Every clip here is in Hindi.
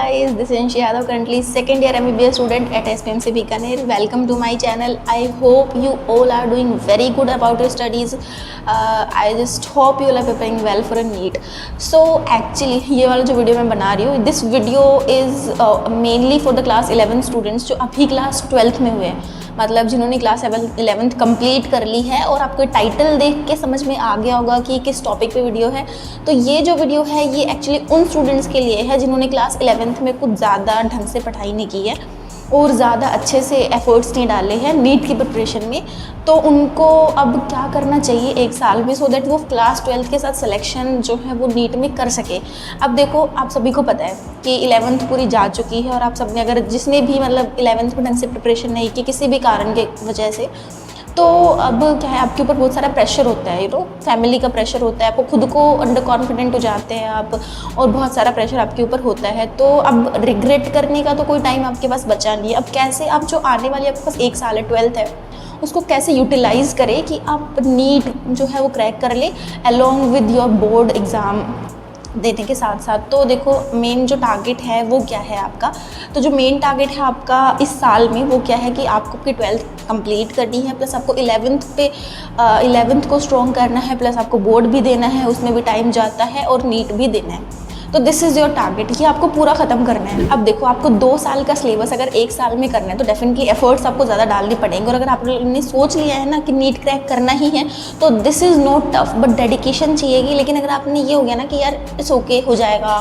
guys, this is Anshi Yadav, currently second year MBBS student at SPMC Bikaner. Welcome to my channel. I hope you all are doing very good about your studies. I just hope you all are preparing well for a NEET. So actually ये वाला जो वीडियो मैं बना रही हूँ, this video is mainly for the class 11 students जो अभी class 12th में हुए हैं, मतलब जिन्होंने क्लास 11th कंप्लीट कर ली है और आपको टाइटल देख के समझ में आ गया होगा कि किस टॉपिक पे वीडियो है। तो ये जो वीडियो है ये एक्चुअली उन स्टूडेंट्स के लिए है जिन्होंने क्लास 11th में कुछ ज़्यादा ढंग से पढ़ाई नहीं की है और ज़्यादा अच्छे से एफर्ट्स नहीं डाले हैं नीट की प्रिपरेशन में। तो उनको अब क्या करना चाहिए एक साल में, सो दैट वो क्लास 12th के साथ सिलेक्शन जो है वो नीट में कर सके। अब देखो, आप सभी को पता है कि 11th पूरी जा चुकी है और आप सब ने, अगर जिसने भी मतलब 11th में ढंग से प्रिपरेशन नहीं की किसी भी कारण के वजह से, तो अब क्या है, आपके ऊपर बहुत सारा प्रेशर होता है, फैमिली का प्रेशर होता है, आपको खुद को अंडर कॉन्फिडेंट हो जाते हैं आप, और बहुत सारा प्रेशर आपके ऊपर होता है। तो अब रिग्रेट करने का तो कोई टाइम आपके पास बचा नहीं है। अब कैसे आप जो आने वाली आपके पास एक साल है 12th है उसको कैसे यूटिलाइज़ करें कि आप नीट जो है वो क्रैक कर ले along with your board exam देने के साथ साथ। तो देखो, मेन जो टारगेट है वो क्या है आपका, तो जो मेन टारगेट है आपका इस साल में वो क्या है कि आपको आपकी 12th कंप्लीट करनी है, प्लस आपको 11th को स्ट्रॉन्ग करना है, प्लस आपको बोर्ड भी देना है, उसमें भी टाइम जाता है, और नीट भी देना है। तो दिस इज़ योर टारगेट, ये आपको पूरा ख़त्म करना है। अब देखो, आपको 2 साल का सिलेबस अगर एक साल में करना है तो डेफिनेटली एफर्ट्स आपको ज़्यादा डालने पड़ेंगे। और अगर आपने सोच लिया है ना कि नीट क्रैक करना ही है तो this is not tough, but dedication चाहिएगी। लेकिन अगर आपने ये हो गया ना कि यार इट्स ओके, हो जाएगा,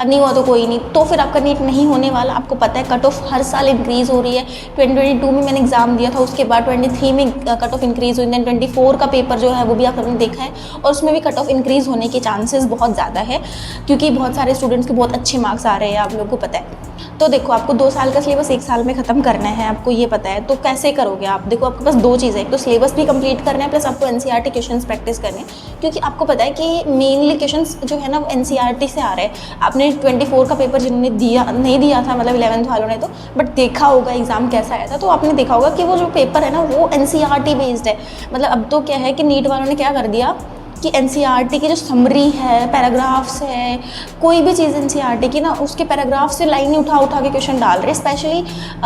नहीं हुआ तो कोई नहीं, तो फिर आपका नीट नहीं होने वाला। आपको पता है कट ऑफ हर साल इंक्रीज़ हो रही है। 2022 में मैंने एग्ज़ाम दिया था, उसके बाद 23 में कट ऑफ इंक्रीज़ हुई, दैन 24 का पेपर जो है वो भी आपने देखा है, और उसमें भी कट ऑफ इंक्रीज़ होने के चांसेस बहुत ज़्यादा है, क्योंकि बहुत सारे स्टूडेंट्स के बहुत अच्छे मार्क्स आ रहे हैं, आप लोगों को पता है। तो देखो, आपको 2 साल का सिलेबस एक साल में ख़त्म करना है, आपको ये पता है। तो कैसे करोगे आप? देखो, आपके पास 2 चीज़ें, एक तो सिलेबस भी कंप्लीट करना है, प्लस आपको एनसीईआरटी क्वेश्चंस प्रैक्टिस करने हैं, क्योंकि आपको पता है कि मेनली क्वेश्चंस जो है ना वो एनसीईआरटी से आ रहे हैं। आपने 24 का पेपर जिन्होंने नहीं दिया था, मतलब 11th वालों ने, तो बट देखा होगा एग्ज़ाम कैसा आया था, तो आपने देखा होगा कि वो जो पेपर है ना वो एनसीईआरटी बेस्ड है। मतलब अब तो क्या है कि नीट वालों ने क्या कर दिया कि एनसीईआरटी की जो समरी है, पैराग्राफ्स है, कोई भी चीज़ एनसीईआरटी की ना, उसके पैराग्राफ से लाइन उठा के क्वेश्चन डाल रहे हैं। स्पेशली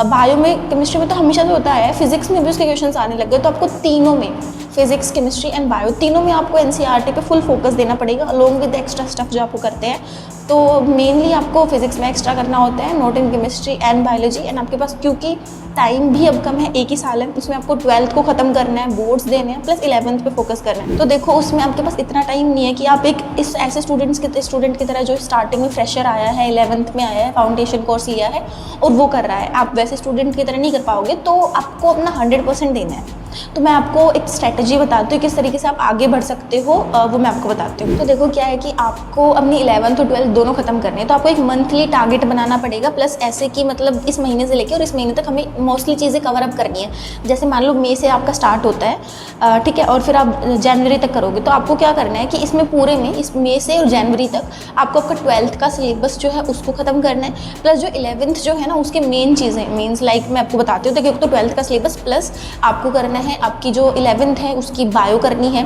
बायो में, केमिस्ट्री में तो हमेशा से होता है, फिजिक्स में भी उसके क्वेश्चन आने लग गए। तो आपको तीनों में, फिजिक्स, केमिस्ट्री एंड बायो, तीनों में आपको एनसीईआरटी पे फुल फोकस देना पड़ेगा अलोंग विद एक्स्ट्रा स्टफ जो आपको करते हैं। तो मेनली आपको फिजिक्स में एक्स्ट्रा करना होता है, not in chemistry and biology. And आपके पास क्योंकि टाइम भी अब कम है, एक ही साल है, उसमें आपको 12th को ख़त्म करना है, बोर्ड्स देने हैं, प्लस 11th पे फोकस करना है। तो देखो, उसमें आपके पास इतना टाइम नहीं है कि आप एक इस ऐसे स्टूडेंट की तरह जो स्टार्टिंग में फ्रेशर आया है, 11th में आया है, फाउंडेशन कोर्स लिया है और वो कर रहा है, आप वैसे स्टूडेंट की तरह नहीं कर पाओगे। तो आपको अपना 100% देना है। तो मैं आपको एक स्ट्रैटेजी बताती हूँ किस तरीके से आप आगे बढ़ सकते हो, वो मैं आपको बताती हूँ। तो देखो, क्या है कि आपको अपनी 11th और 12th दोनों खत्म करने हैं, तो आपको एक मंथली टारगेट बनाना पड़ेगा, प्लस ऐसे कि मतलब इस महीने से लेकर और इस महीने तक हमें मोस्टली चीज़ें कवर अप करनी है। जैसे मान लो मई से आपका स्टार्ट होता है, ठीक है, और फिर आप जनवरी तक करोगे, तो आपको क्या करना है कि इसमें पूरे में, इस मई से और जनवरी तक आपको आपका 12th का सिलेबस जो है उसको ख़त्म करना है, प्लस जो 11th जो है ना उसके मेन चीज़ें, मीन्स लाइक मैं आपको बताती हूँ। देखिए, तो 12th का सिलेबस प्लस आपको करना है आपकी जो 11th है उसकी बायो करनी है,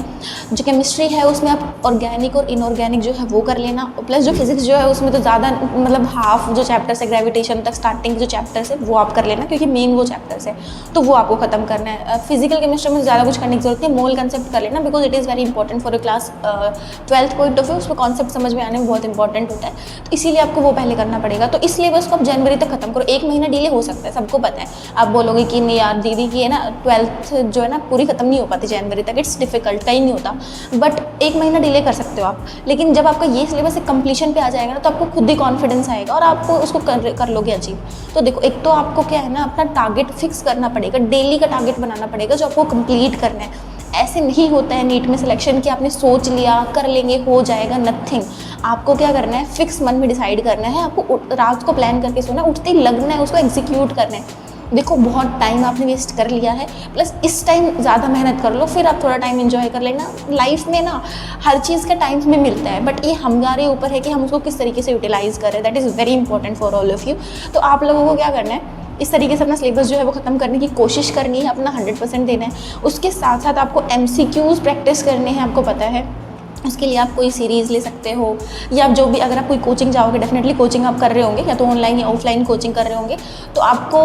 जो केमिस्ट्री है उसमें आप ऑर्गेनिक और इनऑर्गेनिक जो है वो कर लेना, प्लस जो फिजिक्स जो है उसमें तो ज़्यादा मतलब हाफ जो चैप्टर्स है ग्रेविटेशन तक स्टार्टिंग जो चैप्टर्स है वो आप कर लेना, क्योंकि मेन वो चैप्टर्स है, तो वो आपको खत्म करना है। फिजिकल केमिस्ट्री में ज़्यादा कुछ करने की जरूरत नहीं, मोल कंसेप्ट कर लेना, because it is very important for class 12th point of view, उसमें कॉन्सेप्ट समझ में आने में बहुत इंपॉर्टेंट होता है, तो इसीलिए आपको वो पहले करना पड़ेगा। तो इस सिलेबस को आप जनवरी तक खत्म करो। 1 महीना डिले हो सकता है, सबको पता है। आप बोलोगे कि नहीं यार दीदी की है ना 12th जो है ना पूरी खत्म नहीं हो पाती जनवरी तक, इट्स डिफिकल्ट, कहीं नहीं होता, बट 1 महीना डिले कर सकते हो आप। लेकिन जब आपका ये सिलेबस एक कंप्लीशन पे आ जाएगा ना, तो आपको खुद ही कॉन्फिडेंस आएगा और आप उसको कर लोगे अचीव। तो देखो, एक तो आपको क्या है ना अपना टारगेट फिक्स करना पड़ेगा, डेली का टारगेट बनाना पड़ेगा जो आपको कंप्लीट करना है। ऐसे नहीं होता है नीट में सिलेक्शन कि आपने सोच लिया कर लेंगे हो जाएगा, नथिंग। आपको क्या करना है, फिक्स मन में डिसाइड करना है, आपको रात को प्लान करके सोना, उठते ही लगना है, उसको एग्जीक्यूट करना है। देखो, बहुत टाइम आपने वेस्ट कर लिया है, प्लस इस टाइम ज़्यादा मेहनत कर लो, फिर आप थोड़ा टाइम एंजॉय कर लेना। लाइफ में ना हर चीज़ का टाइम हमें मिलता है, बट ये हमारे ऊपर है कि हम उसको किस तरीके से यूटिलाइज़ करें। That is very important for all of you. तो आप लोगों को क्या करना है, इस तरीके से अपना सिलेबस जो है वो ख़त्म करने की कोशिश करनी है, अपना 100% देना है। उसके साथ साथ आपको MCQs प्रैक्टिस करने हैं, आपको पता है उसके लिए आप कोई सीरीज़ ले सकते हो, या जो भी, अगर आप कोई कोचिंग जाओगे, डेफिनेटली कोचिंग आप कर रहे होंगे, या तो ऑनलाइन या ऑफलाइन कोचिंग कर रहे होंगे, तो आपको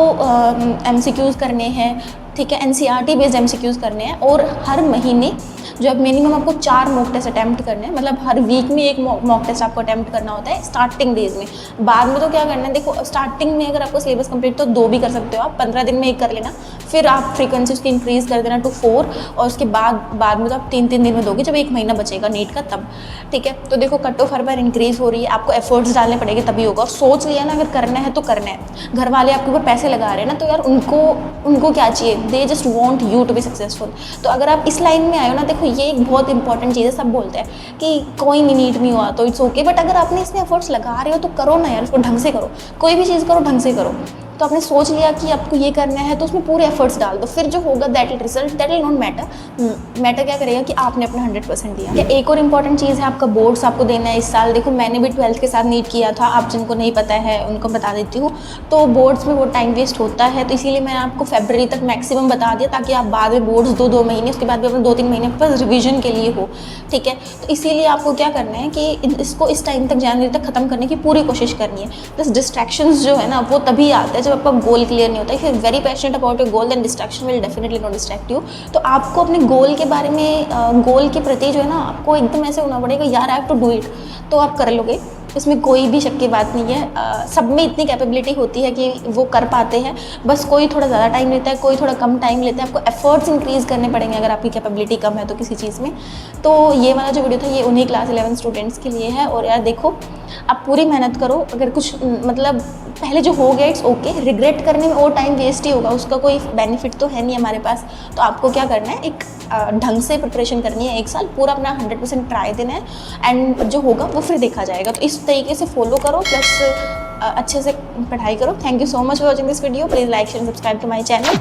MCQs करने हैं, ठीक है, NCERT बेस्ड MCQs करने हैं, और हर महीने जो अब मिनिमम आपको 4 मॉक टेस्ट अटैम्प्ट करने हैं, मतलब हर वीक में एक मॉक टेस्ट आपको अटैम्प्ट करना होता है स्टार्टिंग डेज में। बाद में तो क्या करना है, देखो स्टार्टिंग में अगर आपको सिलेबस कंप्लीट तो 2 भी कर सकते हो आप, 15 दिन में 1 कर लेना, फिर आप फ्रीक्वेंसी उसकी इंक्रीज़ कर देना टू 4, और उसके बाद में तो आप 3 दिन में दोगे जब 1 महीना बचेगा नीट का तब, ठीक है। तो देखो cut of her bar increase हो रही है, आपको एफर्ट्स डालने पड़ेंगे तभी होगा, और सोच लिया ना अगर करना है तो करना है। घर वाले आपके ऊपर पैसे लगा रहे हैं ना, तो यार उनको क्या चाहिए, they just want you to be successful. तो अगर आप इस लाइन में आए हो ना, देखो ये एक बहुत इंपॉर्टेंट चीज़ है। सब बोलते हैं कि कोई नहीं नीट में हुआ तो इट्स ओके, बट अगर आपने इसमें एफर्ट्स लगा रहे हो तो करो ना यार, उसको ढंग से करो, कोई भी चीज़ करो ढंग से करो। तो आपने सोच लिया कि आपको ये करना है तो उसमें पूरे एफर्ट्स डाल दो, फिर जो होगा that will not matter. Matter क्या करेगा कि आपने अपना 100% दिया। एक और इंपॉर्टेंट चीज़ है, आपका बोर्ड्स आपको देना है इस साल। देखो मैंने भी 12th के साथ नीट किया था, आप जिनको नहीं पता है उनको बता देती हूँ। तो बोर्ड्स में वो टाइम वेस्ट होता है, तो इसीलिए मैंने आपको फरवरी तक मैक्सिमम बता दिया, ताकि आप बाद में बोर्ड्स 2-2 महीने, उसके बाद भी अपने 2-3 महीने के पास रिविजन के लिए हो, ठीक है। तो इसीलिए आपको क्या करना है कि इसको इस टाइम तक, जनवरी तक ख़त्म करने की पूरी कोशिश करनी है। बस डिस्ट्रैक्शंस जो है ना वो तभी आते हैं जब आपका गोल क्लियर नहीं होता है। If you very passionate about your goal then distraction will definitely not distract you. तो आपको अपने गोल के बारे में, गोल के प्रति जो है ना, आपको एकदम ऐसे होना पड़ेगा, यार I have to do it, तो आप कर लोगे, इसमें कोई भी शक की बात नहीं है। सब में इतनी कैपेबिलिटी होती है कि वो कर पाते हैं, बस कोई थोड़ा ज़्यादा टाइम लेता है, कोई थोड़ा कम टाइम लेता है। आपको एफर्ट्स इंक्रीज़ करने पड़ेंगे अगर आपकी कैपेबिलिटी कम है तो किसी चीज़ में। तो ये वाला जो वीडियो था ये उन्हीं क्लास 11 स्टूडेंट्स के लिए है। और यार देखो, आप पूरी मेहनत करो, अगर कुछ मतलब पहले जो हो गया इट्स ओके, रिग्रेट करने में और टाइम वेस्ट ही होगा, उसका कोई बेनिफिट तो है नहीं हमारे पास। तो आपको क्या करना है, एक ढंग से प्रिपरेशन करनी है, 1 साल पूरा अपना 100% ट्राई देना है, एंड जो होगा वो फिर देखा जाएगा। तो इस तरीके से फॉलो करो, प्लस अच्छे से पढ़ाई करो। Thank you so much for watching this video. Please like share subscribe to my channel.